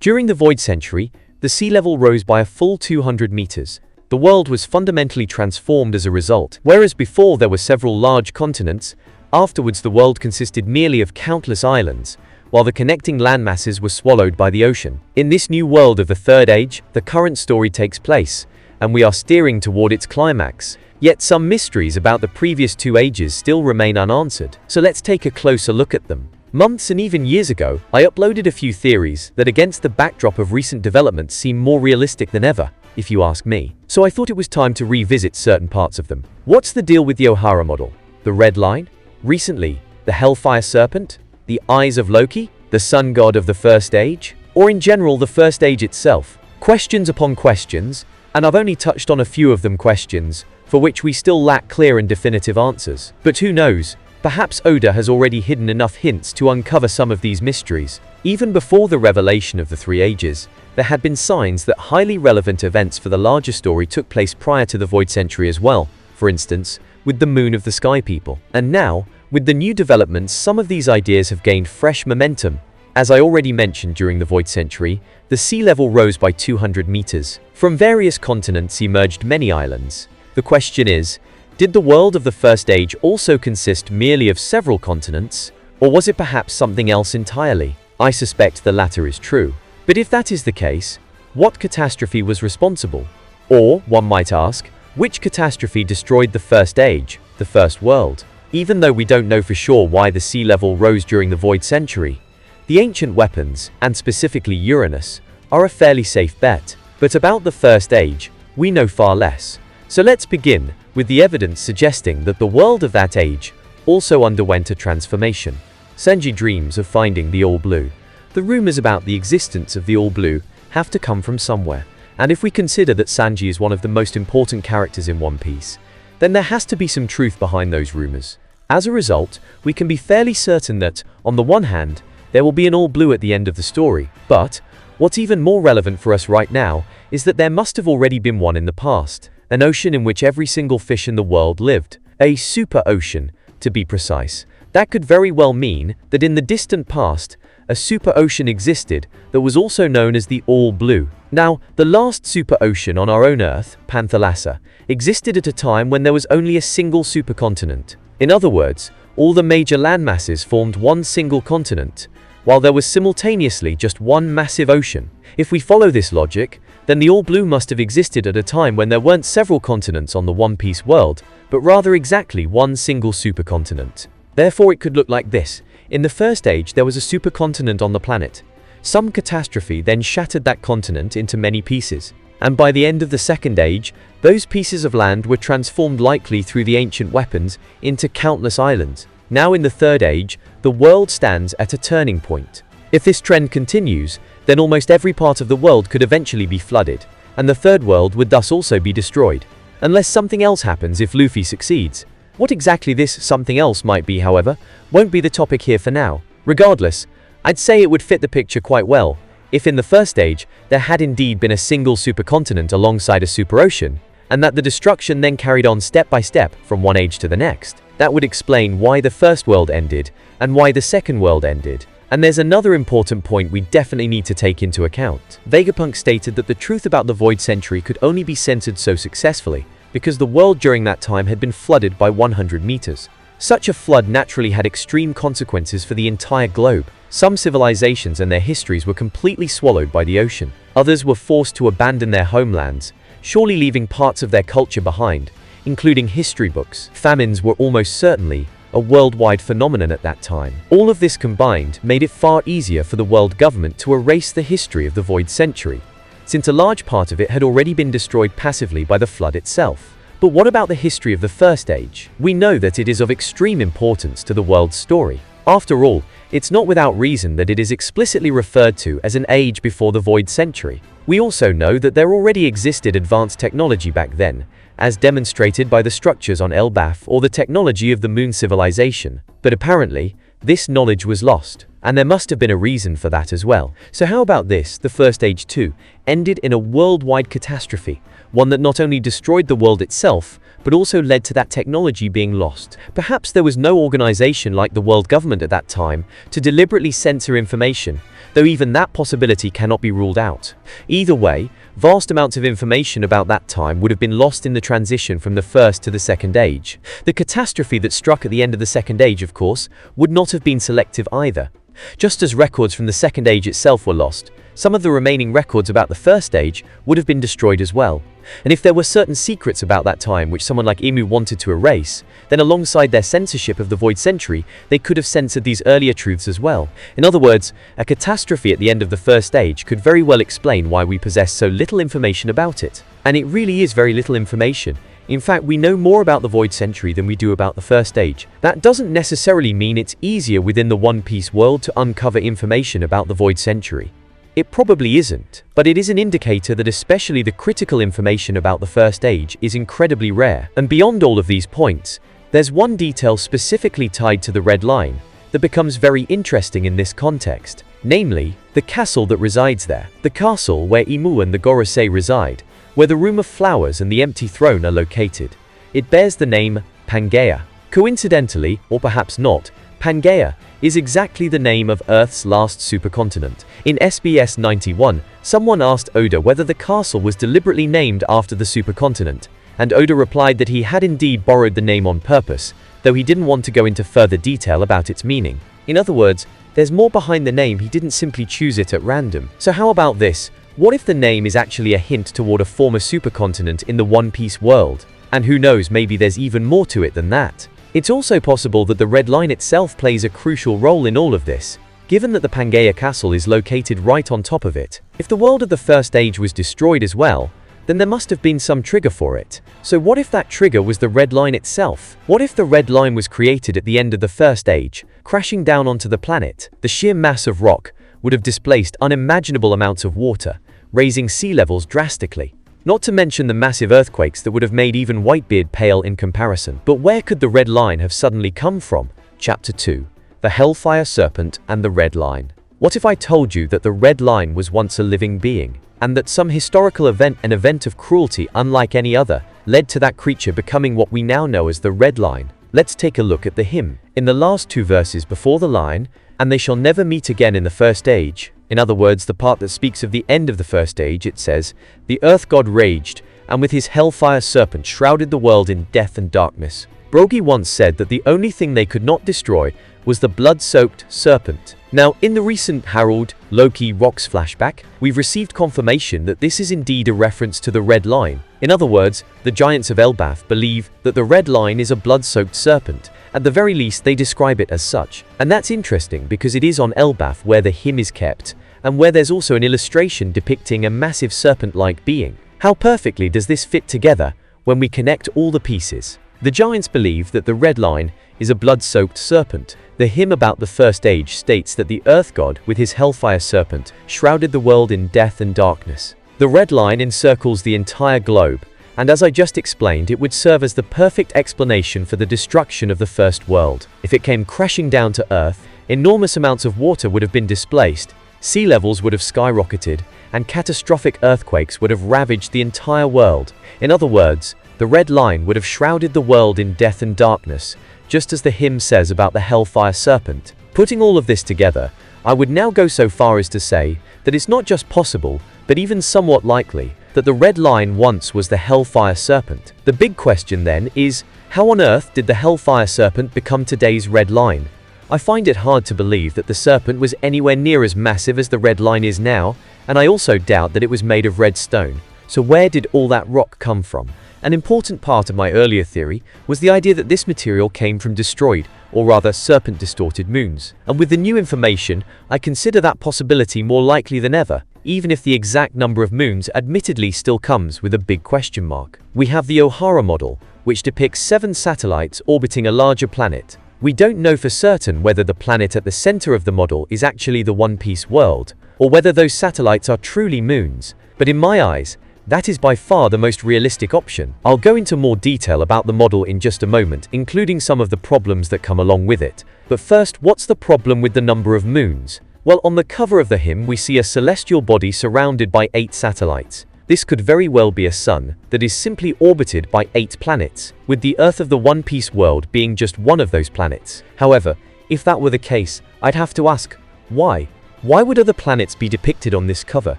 During the Void Century, the sea level rose by a full 200 meters. The world was fundamentally transformed as a result. Whereas before there were several large continents, afterwards the world consisted merely of countless islands, while the connecting landmasses were swallowed by the ocean. In this new world of the Third Age, the current story takes place, and we are steering toward its climax. Yet some mysteries about the previous two ages still remain unanswered. So let's take a closer look at them. Months and even years ago, I uploaded a few theories that against the backdrop of recent developments seem more realistic than ever, if you ask me. So I thought it was time to revisit certain parts of them. What's the deal with the Ohara model? The red line? Recently, the Hellfire Serpent? The eyes of Loki? The sun god of the First Age? Or in general, the First Age itself? Questions upon questions, and I've only touched on a few of them questions, for which we still lack clear and definitive answers. But who knows? Perhaps Oda has already hidden enough hints to uncover some of these mysteries. Even before the revelation of the Three Ages, there had been signs that highly relevant events for the larger story took place prior to the Void Century as well, for instance, with the Moon of the Sky People. And now, with the new developments, some of these ideas have gained fresh momentum. As I already mentioned, during the Void Century, the sea level rose by 200 meters. From various continents emerged many islands. The question is, did the world of the First Age also consist merely of several continents, or was it perhaps something else entirely? I suspect the latter is true. But if that is the case, what catastrophe was responsible? Or, one might ask, which catastrophe destroyed the First Age, the First World? Even though we don't know for sure why the sea level rose during the Void Century, the ancient weapons, and specifically Uranus, are a fairly safe bet. But about the First Age, we know far less. So let's begin with the evidence suggesting that the world of that age also underwent a transformation. Sanji dreams of finding the All Blue. The rumors about the existence of the All Blue have to come from somewhere. And if we consider that Sanji is one of the most important characters in One Piece, then there has to be some truth behind those rumors. As a result, we can be fairly certain that, on the one hand, there will be an All Blue at the end of the story. But what's even more relevant for us right now is that there must have already been one in the past. An ocean in which every single fish in the world lived. A super ocean, to be precise. That could very well mean that in the distant past, a super ocean existed that was also known as the All Blue. Now, the last super ocean on our own Earth, Panthalassa, existed at a time when there was only a single supercontinent. In other words, all the major landmasses formed one single continent, while there was simultaneously just one massive ocean. If we follow this logic, then the All Blue must have existed at a time when there weren't several continents on the One Piece world, but rather exactly one single supercontinent. Therefore it could look like this. In the First Age there was a supercontinent on the planet. Some catastrophe then shattered that continent into many pieces. And by the end of the Second Age, those pieces of land were transformed likely through the ancient weapons into countless islands. Now in the Third Age, the world stands at a turning point. If this trend continues, then almost every part of the world could eventually be flooded, and the Third World would thus also be destroyed. Unless something else happens if Luffy succeeds. What exactly this something else might be, however, won't be the topic here for now. Regardless, I'd say it would fit the picture quite well. If in the First Age, there had indeed been a single supercontinent alongside a superocean, and that the destruction then carried on step by step from one age to the next. That would explain why the First World ended, and why the Second World ended. And there's another important point we definitely need to take into account. Vegapunk stated that the truth about the Void Century could only be censored so successfully because the world during that time had been flooded by 100 meters. Such a flood naturally had extreme consequences for the entire globe. Some civilizations and their histories were completely swallowed by the ocean. Others were forced to abandon their homelands, surely leaving parts of their culture behind, including history books. Famines were almost certainly a worldwide phenomenon at that time. All of this combined made it far easier for the world government to erase the history of the Void Century, since a large part of it had already been destroyed passively by the flood itself. But what about the history of the First Age? We know that it is of extreme importance to the world's story. After all, it's not without reason that it is explicitly referred to as an age before the Void Century. We also know that there already existed advanced technology back then, as demonstrated by the structures on Elbaf or the technology of the Moon civilization. But apparently, this knowledge was lost, and there must have been a reason for that as well. So how about this? The First Age too ended in a worldwide catastrophe, one that not only destroyed the world itself, but also led to that technology being lost. Perhaps there was no organization like the world government at that time to deliberately censor information, though even that possibility cannot be ruled out. Either way, vast amounts of information about that time would have been lost in the transition from the first to the second age. The catastrophe that struck at the end of the second age, of course, would not have been selective either. Just as records from the second age itself were lost, some of the remaining records about the first age would have been destroyed as well. And if there were certain secrets about that time which someone like Imu wanted to erase, then alongside their censorship of the Void Century, they could have censored these earlier truths as well. In other words, a catastrophe at the end of the first age could very well explain why we possess so little information about it. And it really is very little information. In fact, we know more about the Void Century than we do about the first age. That doesn't necessarily mean it's easier within the One Piece world to uncover information about the Void Century. It probably isn't, but it is an indicator that especially the critical information about the first age is incredibly rare. And beyond all of these points, there's one detail specifically tied to the Red Line that becomes very interesting in this context, namely, the castle that resides there. The castle where Imu and the Gorosei reside, where the Room of Flowers and the Empty Throne are located. It bears the name Pangaea. Coincidentally, or perhaps not, Pangaea is exactly the name of Earth's last supercontinent. In SBS 91, someone asked Oda whether the castle was deliberately named after the supercontinent, and Oda replied that he had indeed borrowed the name on purpose, though he didn't want to go into further detail about its meaning. In other words, there's more behind the name, he didn't simply choose it at random. So how about this? What if the name is actually a hint toward a former supercontinent in the One Piece world? And who knows, maybe there's even more to it than that. It's also possible that the Red Line itself plays a crucial role in all of this, given that the Pangaea Castle is located right on top of it. If the world of the First Age was destroyed as well, then there must have been some trigger for it. So what if that trigger was the Red Line itself? What if the Red Line was created at the end of the First Age, crashing down onto the planet? The sheer mass of rock would have displaced unimaginable amounts of water, raising sea levels drastically. Not to mention the massive earthquakes that would have made even Whitebeard pale in comparison. But where could the Red Line have suddenly come from? Chapter 2. The Hellfire Serpent and the Red Line. What if I told you that the Red Line was once a living being, and that some historical event, an event of cruelty unlike any other, led to that creature becoming what we now know as the Red Line? Let's take a look at the hymn. In the last two verses before the line, "And they shall never meet again in the First Age," in other words, the part that speaks of the end of the First Age, it says, "The Earth God raged, and with his Hellfire Serpent shrouded the world in death and darkness." Brogy once said that the only thing they could not destroy was the blood-soaked serpent. Now, in the recent Harold Loki Rocks flashback, we've received confirmation that this is indeed a reference to the Red Line. In other words, the giants of Elbaf believe that the Red Line is a blood-soaked serpent. At the very least, they describe it as such. And that's interesting because it is on Elbaf where the hymn is kept, and where there's also an illustration depicting a massive serpent-like being. How perfectly does this fit together when we connect all the pieces? The giants believe that the Red Line is a blood-soaked serpent. The hymn about the First Age states that the Earth God, with his Hellfire Serpent, shrouded the world in death and darkness. The Red Line encircles the entire globe, and as I just explained, it would serve as the perfect explanation for the destruction of the First World. If it came crashing down to Earth, enormous amounts of water would have been displaced, sea levels would have skyrocketed, and catastrophic earthquakes would have ravaged the entire world. In other words, the Red Line would have shrouded the world in death and darkness, just as the hymn says about the Hellfire Serpent. Putting all of this together, I would now go so far as to say that it's not just possible, but even somewhat likely, that the Red Line once was the Hellfire Serpent. The big question then is, how on earth did the Hellfire Serpent become today's Red Line? I find it hard to believe that the serpent was anywhere near as massive as the Red Line is now, and I also doubt that it was made of red stone. So where did all that rock come from? An important part of my earlier theory was the idea that this material came from destroyed, or rather serpent-distorted moons. And with the new information, I consider that possibility more likely than ever, even if the exact number of moons admittedly still comes with a big question mark. We have the Ohara model, which depicts 7 satellites orbiting a larger planet. We don't know for certain whether the planet at the center of the model is actually the One Piece world, or whether those satellites are truly moons, but in my eyes, that is by far the most realistic option. I'll go into more detail about the model in just a moment, including some of the problems that come along with it. But first, what's the problem with the number of moons? Well, on the cover of the hymn we see a celestial body surrounded by 8 satellites, This could very well be a sun that is simply orbited by 8 planets, with the Earth of the One Piece world being just one of those planets. However, if that were the case, I'd have to ask, why? Why would other planets be depicted on this cover?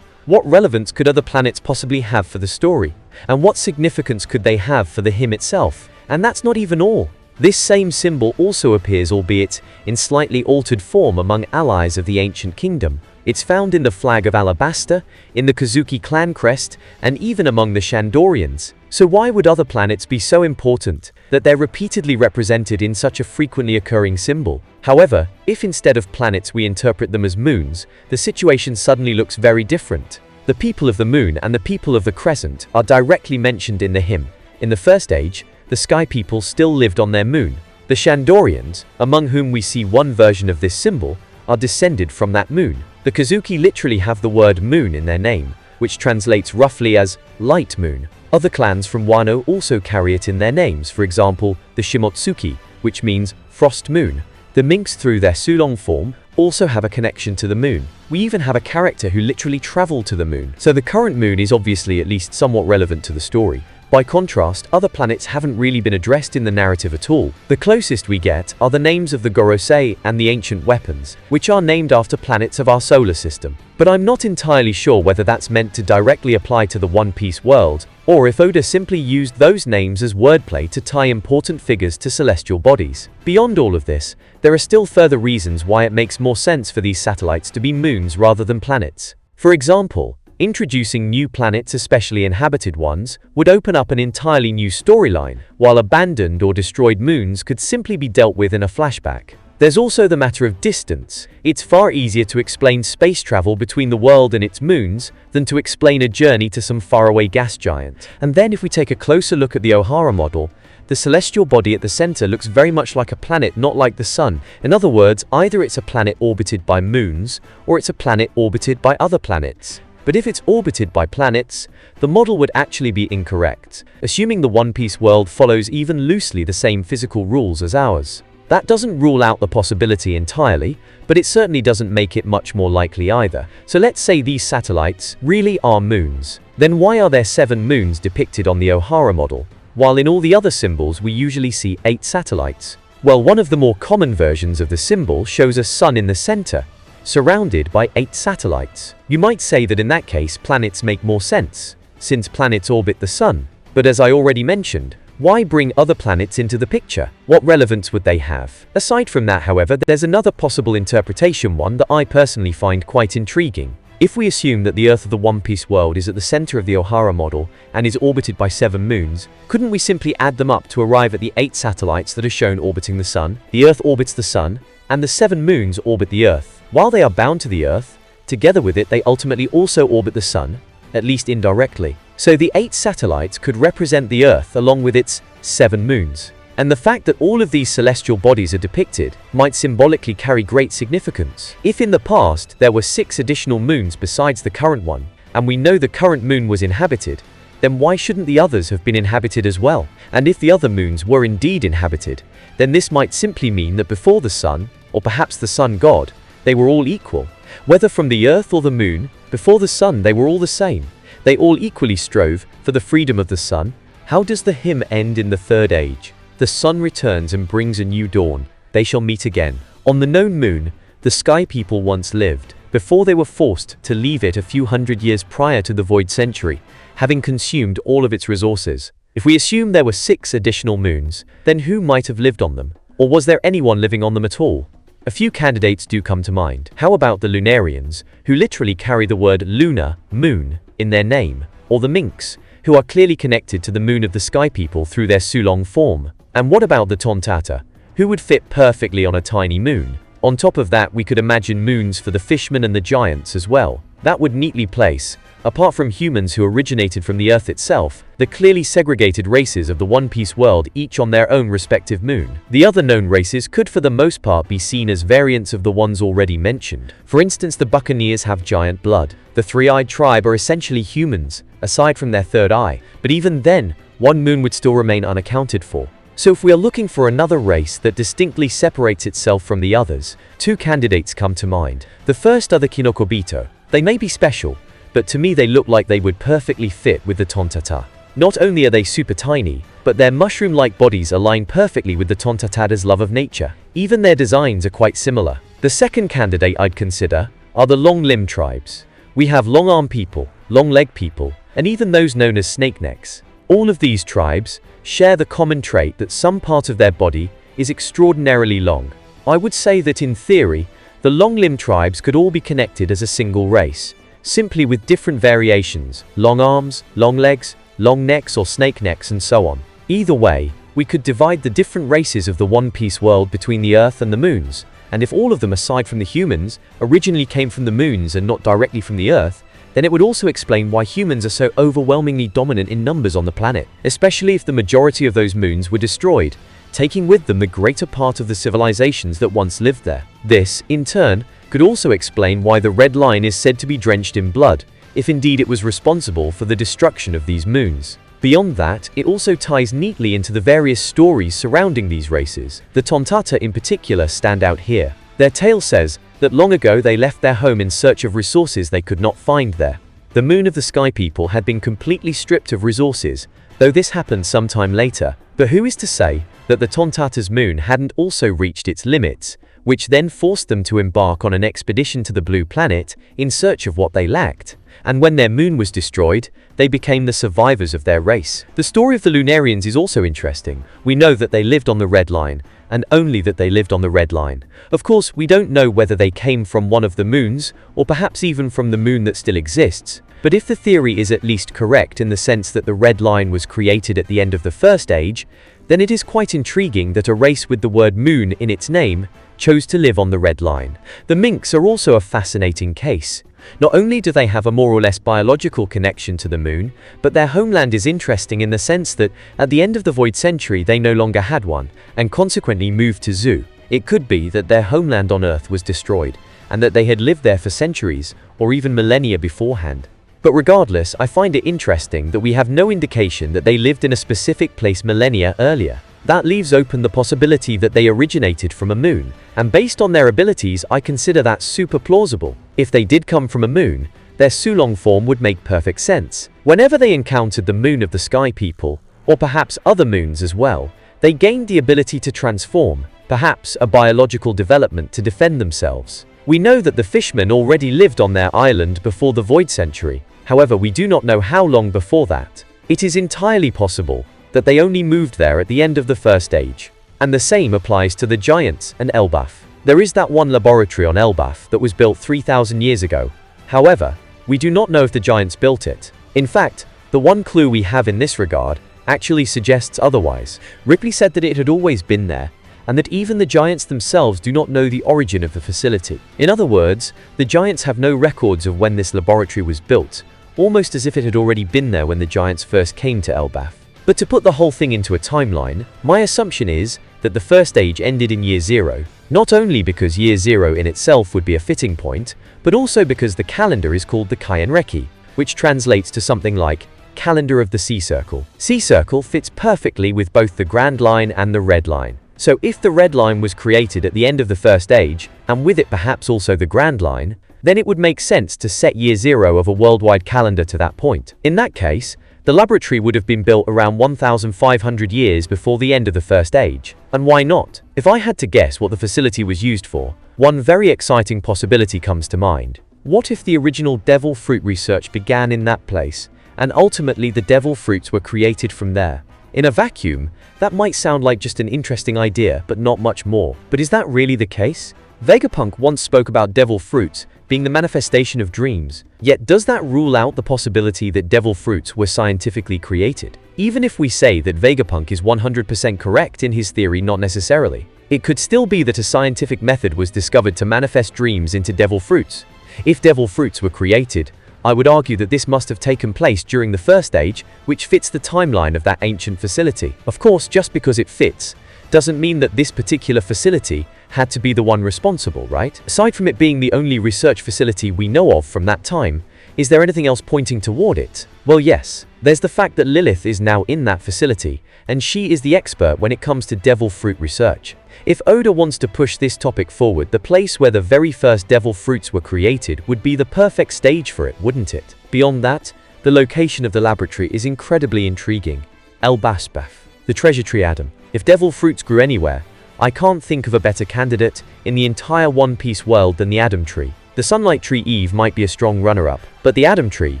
What relevance could other planets possibly have for the story? And what significance could they have for the hymn itself? And that's not even all. This same symbol also appears, albeit in slightly altered form, among allies of the ancient kingdom. It's found in the flag of Alabasta, in the Kozuki clan crest, and even among the Shandorians. So why would other planets be so important that they're repeatedly represented in such a frequently occurring symbol? However, if instead of planets we interpret them as moons, the situation suddenly looks very different. The people of the moon and the people of the crescent are directly mentioned in the hymn. In the first age, the sky people still lived on their moon. The Shandorians, among whom we see one version of this symbol, are descended from that moon. The Kozuki literally have the word moon in their name, which translates roughly as light moon. Other clans from Wano also carry it in their names, for example, the Shimotsuki, which means frost moon. The minks, through their Sulong form, also have a connection to the moon. We even have a character who literally traveled to the moon. So the current moon is obviously at least somewhat relevant to the story. By contrast, other planets haven't really been addressed in the narrative at all. The closest we get are the names of the Gorosei and the ancient weapons, which are named after planets of our solar system. But I'm not entirely sure whether that's meant to directly apply to the One Piece world, or if Oda simply used those names as wordplay to tie important figures to celestial bodies. Beyond all of this, there are still further reasons why it makes more sense for these satellites to be moons rather than planets. For example, introducing new planets, especially inhabited ones, would open up an entirely new storyline, while abandoned or destroyed moons could simply be dealt with in a flashback. There's also the matter of distance. It's far easier to explain space travel between the world and its moons than to explain a journey to some faraway gas giant. And then if we take a closer look at the Ohara model, the celestial body at the center looks very much like a planet, not like the sun. In other words, either it's a planet orbited by moons, or it's a planet orbited by other planets. But if it's orbited by planets, the model would actually be incorrect, assuming the One Piece world follows even loosely the same physical rules as ours. That doesn't rule out the possibility entirely, but it certainly doesn't make it much more likely either. So let's say these satellites really are moons. Then why are there 7 moons depicted on the Ohara model, while in all the other symbols we usually see 8 satellites? Well, one of the more common versions of the symbol shows a sun in the center, surrounded by 8 satellites. You might say that in that case planets make more sense, since planets orbit the sun. But as I already mentioned, why bring other planets into the picture? What relevance would they have? Aside from that, however, there's another possible interpretation, one that I personally find quite intriguing. If we assume that the Earth of the One Piece world is at the center of the Ohara model and is orbited by 7 moons, couldn't we simply add them up to arrive at the 8 satellites that are shown orbiting the sun? The Earth orbits the sun, and the 7 moons orbit the Earth. While they are bound to the Earth, together with it they ultimately also orbit the sun, at least indirectly. So the 8 satellites could represent the Earth along with its 7 moons. And the fact that all of these celestial bodies are depicted might symbolically carry great significance. If in the past there were 6 additional moons besides the current one, and we know the current moon was inhabited, then why shouldn't the others have been inhabited as well? And if the other moons were indeed inhabited, then this might simply mean that before the sun, or perhaps the sun god, they were all equal. Whether from the Earth or the moon, before the sun they were all the same. They all equally strove for the freedom of the sun. How does the hymn end in the third age? The sun returns and brings a new dawn. They shall meet again. On the known moon, the sky people once lived, before they were forced to leave it a few hundred years prior to the Void Century, having consumed all of its resources. If we assume there were 6 additional moons, then who might have lived on them? Or was there anyone living on them at all? A few candidates do come to mind. How about the Lunarians, who literally carry the word Luna, moon, in their name? Or the Minks, who are clearly connected to the moon of the sky people through their Sulong form? And what about the Tontata, who would fit perfectly on a tiny moon? On top of that, we could imagine moons for the fishmen and the giants as well. That would neatly place, apart from humans who originated from the Earth itself, the clearly segregated races of the One Piece world, each on their own respective moon. The other known races could for the most part be seen as variants of the ones already mentioned. For instance, the Buccaneers have giant blood. The Three-Eyed Tribe are essentially humans, aside from their third eye, but even then, one moon would still remain unaccounted for. So if we are looking for another race that distinctly separates itself from the others, 2 candidates come to mind. The first are the Kinokobito. They may be special, but to me they look like they would perfectly fit with the Tontata. Not only are they super tiny, but their mushroom-like bodies align perfectly with the Tontatada's love of nature. Even their designs are quite similar. The second candidate I'd consider are the long-limb tribes. We have long-arm people, long-leg people, and even those known as snake necks. All of these tribes share the common trait that some part of their body is extraordinarily long. I would say that in theory, the long-limb tribes could all be connected as a single race, simply with different variations, long arms, long legs, long necks or snake necks and so on. Either way, we could divide the different races of the One Piece world between the Earth and the moons, and if all of them aside from the humans originally came from the moons and not directly from the Earth, then it would also explain why humans are so overwhelmingly dominant in numbers on the planet, especially if the majority of those moons were destroyed, taking with them the greater part of the civilizations that once lived there. This, in turn, could also explain why the Red Line is said to be drenched in blood, if indeed it was responsible for the destruction of these moons. Beyond that, it also ties neatly into the various stories surrounding these races. The Tontata in particular stand out here. Their tale says that long ago they left their home in search of resources they could not find there. The moon of the Sky People had been completely stripped of resources, though this happened sometime later. But who is to say that the Tontata's moon hadn't also reached its limits, which then forced them to embark on an expedition to the Blue Planet in search of what they lacked. And when their moon was destroyed, they became the survivors of their race. The story of the Lunarians is also interesting. We know that they lived on the Red Line, and only that they lived on the Red Line. Of course, we don't know whether they came from one of the moons, or perhaps even from the moon that still exists. But if the theory is at least correct in the sense that the Red Line was created at the end of the First Age, then it is quite intriguing that a race with the word moon in its name chose to live on the Red Line. The Minks are also a fascinating case. Not only do they have a more or less biological connection to the moon, but their homeland is interesting in the sense that at the end of the Void Century they no longer had one, and consequently moved to Zu. It could be that their homeland on Earth was destroyed, and that they had lived there for centuries, or even millennia beforehand. But regardless, I find it interesting that we have no indication that they lived in a specific place millennia earlier. That leaves open the possibility that they originated from a moon, and based on their abilities I consider that super plausible. If they did come from a moon, their Sulong form would make perfect sense. Whenever they encountered the moon of the Sky People, or perhaps other moons as well, they gained the ability to transform, perhaps a biological development to defend themselves. We know that the fishmen already lived on their island before the Void Century, however we do not know how long before that. It is entirely possible that they only moved there at the end of the First Age. And the same applies to the Giants and Elbaf. There is that one laboratory on Elbaf that was built 3,000 years ago. However, we do not know if the Giants built it. In fact, the one clue we have in this regard actually suggests otherwise. Ripley said that it had always been there, and that even the Giants themselves do not know the origin of the facility. In other words, the Giants have no records of when this laboratory was built, almost as if it had already been there when the Giants first came to Elbaf. But to put the whole thing into a timeline, my assumption is that the First Age ended in Year Zero, not only because Year Zero in itself would be a fitting point, but also because the calendar is called the Kaienreki, which translates to something like Calendar of the Sea Circle. Sea Circle fits perfectly with both the Grand Line and the Red Line. So if the Red Line was created at the end of the First Age, and with it perhaps also the Grand Line, then it would make sense to set Year Zero of a worldwide calendar to that point. In that case, the laboratory would have been built around 1,500 years before the end of the First Age. And why not? If I had to guess what the facility was used for, one very exciting possibility comes to mind. What if the original devil fruit research began in that place, and ultimately the devil fruits were created from there? In a vacuum, that might sound like just an interesting idea, but not much more. But is that really the case? Vegapunk once spoke about devil fruits being the manifestation of dreams. Yet does that rule out the possibility that devil fruits were scientifically created? Even if we say that Vegapunk is 100% correct in his theory, not necessarily. It could still be that a scientific method was discovered to manifest dreams into devil fruits. If devil fruits were created, I would argue that this must have taken place during the First Age, which fits the timeline of that ancient facility. Of course, just because it fits, doesn't mean that this particular facility had to be the one responsible, right? Aside from it being the only research facility we know of from that time, is there anything else pointing toward it? Well, yes. There's the fact that Lilith is now in that facility, and she is the expert when it comes to devil fruit research. If Oda wants to push this topic forward, the place where the very first devil fruits were created would be the perfect stage for it, wouldn't it? Beyond that, the location of the laboratory is incredibly intriguing. El-Basbaf, the treasure tree Adam. If devil fruits grew anywhere, I can't think of a better candidate in the entire One Piece world than the Adam tree. The Sunlight Tree Eve might be a strong runner-up, but the Adam tree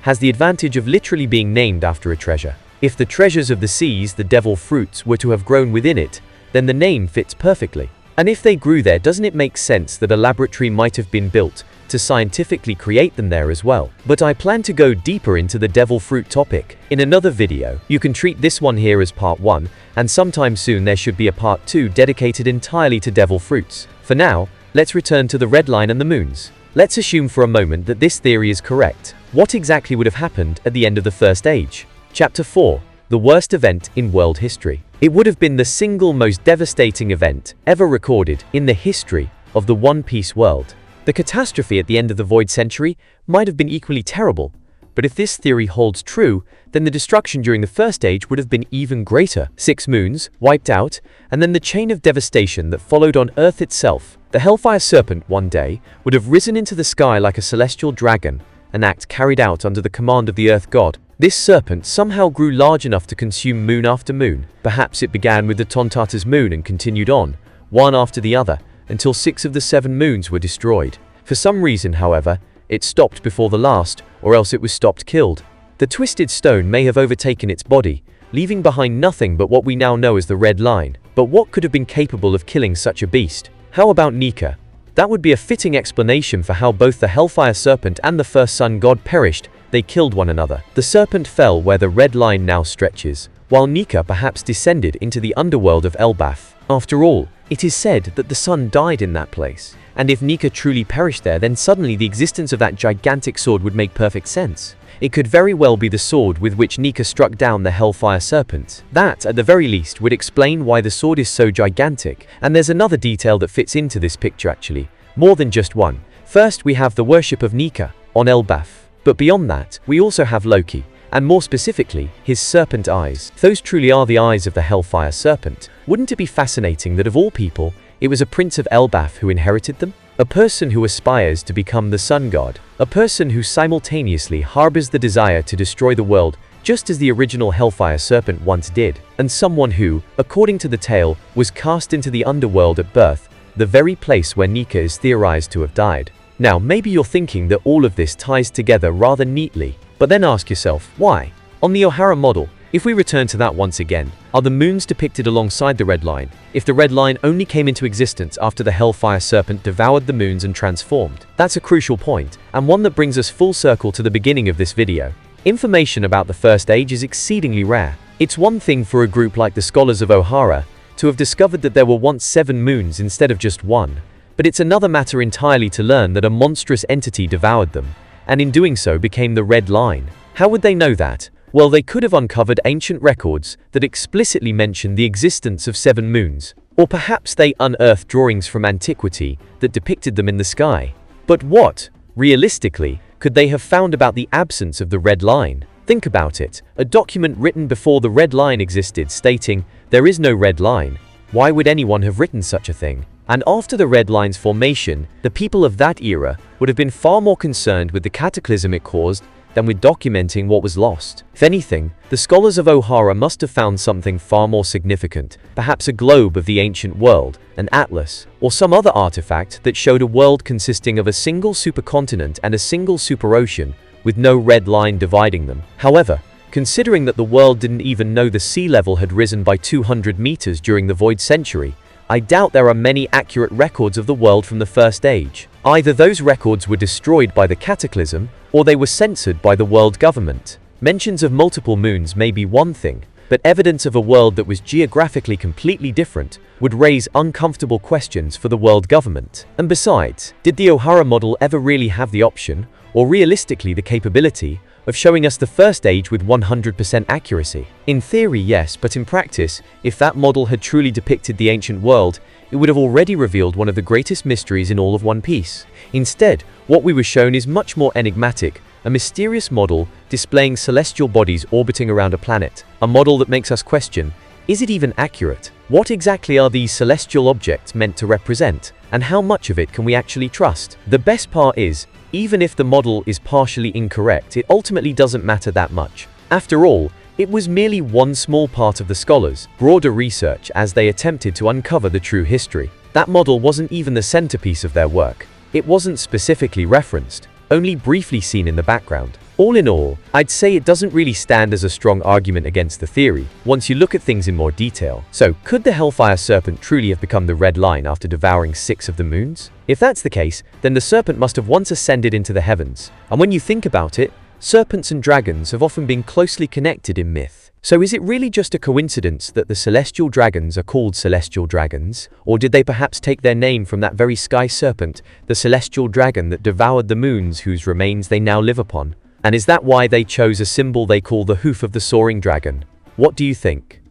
has the advantage of literally being named after a treasure. If the treasures of the seas, the devil fruits, were to have grown within it, then the name fits perfectly. And if they grew there, doesn't it make sense that a laboratory might have been built to scientifically create them there as well? But I plan to go deeper into the devil fruit topic in another video. You can treat this one here as part 1, and sometime soon there should be a part 2 dedicated entirely to devil fruits. For now, let's return to the red line and the moons. Let's assume for a moment that this theory is correct. What exactly would have happened at the end of the First Age? Chapter 4. The worst event in world history. It would have been the single most devastating event ever recorded in the history of the One Piece world. The catastrophe at the end of the Void Century might have been equally terrible, but if this theory holds true, then the destruction during the First Age would have been even greater. 6 moons wiped out, and then the chain of devastation that followed on Earth itself. The Hellfire Serpent one day would have risen into the sky like a celestial dragon, an act carried out under the command of the Earth God. This serpent somehow grew large enough to consume moon after moon. Perhaps it began with the Tontatas moon and continued on, one after the other, until 6 of the 7 moons were destroyed. For some reason, however, it stopped before the last, or else it was stopped killed. The twisted stone may have overtaken its body, leaving behind nothing but what we now know as the Red Line. But what could have been capable of killing such a beast? How about Nika? That would be a fitting explanation for how both the Hellfire Serpent and the First Sun God perished. They killed one another. The serpent fell where the Red Line now stretches, while Nika perhaps descended into the underworld of Elbaf. After all, it is said that the sun died in that place. And if Nika truly perished there, then suddenly the existence of that gigantic sword would make perfect sense. It could very well be the sword with which Nika struck down the Hellfire Serpent. That, at the very least, would explain why the sword is so gigantic. And there's another detail that fits into this picture actually, more than just one. First, we have the worship of Nika on Elbaf. But beyond that, we also have Loki, and more specifically, his serpent eyes. Those truly are the eyes of the Hellfire Serpent. Wouldn't it be fascinating that of all people, it was a prince of Elbaf who inherited them? A person who aspires to become the sun god. A person who simultaneously harbors the desire to destroy the world, just as the original Hellfire Serpent once did. And someone who, according to the tale, was cast into the underworld at birth, the very place where Nika is theorized to have died. Now, maybe you're thinking that all of this ties together rather neatly, but then ask yourself, why? On the Ohara model, if we return to that once again, are the moons depicted alongside the Red Line? If the Red Line only came into existence after the Hellfire Serpent devoured the moons and transformed? That's a crucial point, and one that brings us full circle to the beginning of this video. Information about the First Age is exceedingly rare. It's one thing for a group like the Scholars of Ohara to have discovered that there were once 7 moons instead of just 1. But it's another matter entirely to learn that a monstrous entity devoured them, and in doing so became the Red Line. How would they know that? Well, they could have uncovered ancient records that explicitly mention the existence of 7 moons. Or perhaps they unearthed drawings from antiquity that depicted them in the sky. But what, realistically, could they have found about the absence of the Red Line? Think about it. A document written before the Red Line existed stating, "There is no Red Line." Why would anyone have written such a thing? And after the Red Line's formation, the people of that era would have been far more concerned with the cataclysm it caused than with documenting what was lost. If anything, the Scholars of Ohara must have found something far more significant, perhaps a globe of the ancient world, an atlas, or some other artifact that showed a world consisting of a single supercontinent and a single superocean, with no red line dividing them. However, considering that the world didn't even know the sea level had risen by 200 meters during the Void Century, I doubt there are many accurate records of the world from the First Age. Either those records were destroyed by the cataclysm, or they were censored by the world government. Mentions of multiple moons may be one thing, but evidence of a world that was geographically completely different would raise uncomfortable questions for the world government. And besides, did the Ohara model ever really have the option, or realistically the capability, of showing us the First Age with 100% accuracy? In theory, yes, but in practice, if that model had truly depicted the ancient world, it would have already revealed one of the greatest mysteries in all of One Piece. Instead, what we were shown is much more enigmatic, a mysterious model displaying celestial bodies orbiting around a planet, a model that makes us question, is it even accurate? What exactly are these celestial objects meant to represent, and how much of it can we actually trust? The best part is, Even if the model is partially incorrect, it ultimately doesn't matter that much. After all, it was merely one small part of the scholars' broader research as they attempted to uncover the true history. That model wasn't even the centerpiece of their work. It wasn't specifically referenced, only briefly seen in the background. All in all, I'd say it doesn't really stand as a strong argument against the theory, once you look at things in more detail. So, could the Hellfire Serpent truly have become the Red Line after devouring 6 of the moons? If that's the case, then the serpent must have once ascended into the heavens. And when you think about it, serpents and dragons have often been closely connected in myth. So is it really just a coincidence that the celestial dragons are called celestial dragons? Or did they perhaps take their name from that very sky serpent, the celestial dragon that devoured the moons whose remains they now live upon? And is that why they chose a symbol they call the hoof of the soaring dragon? What do you think?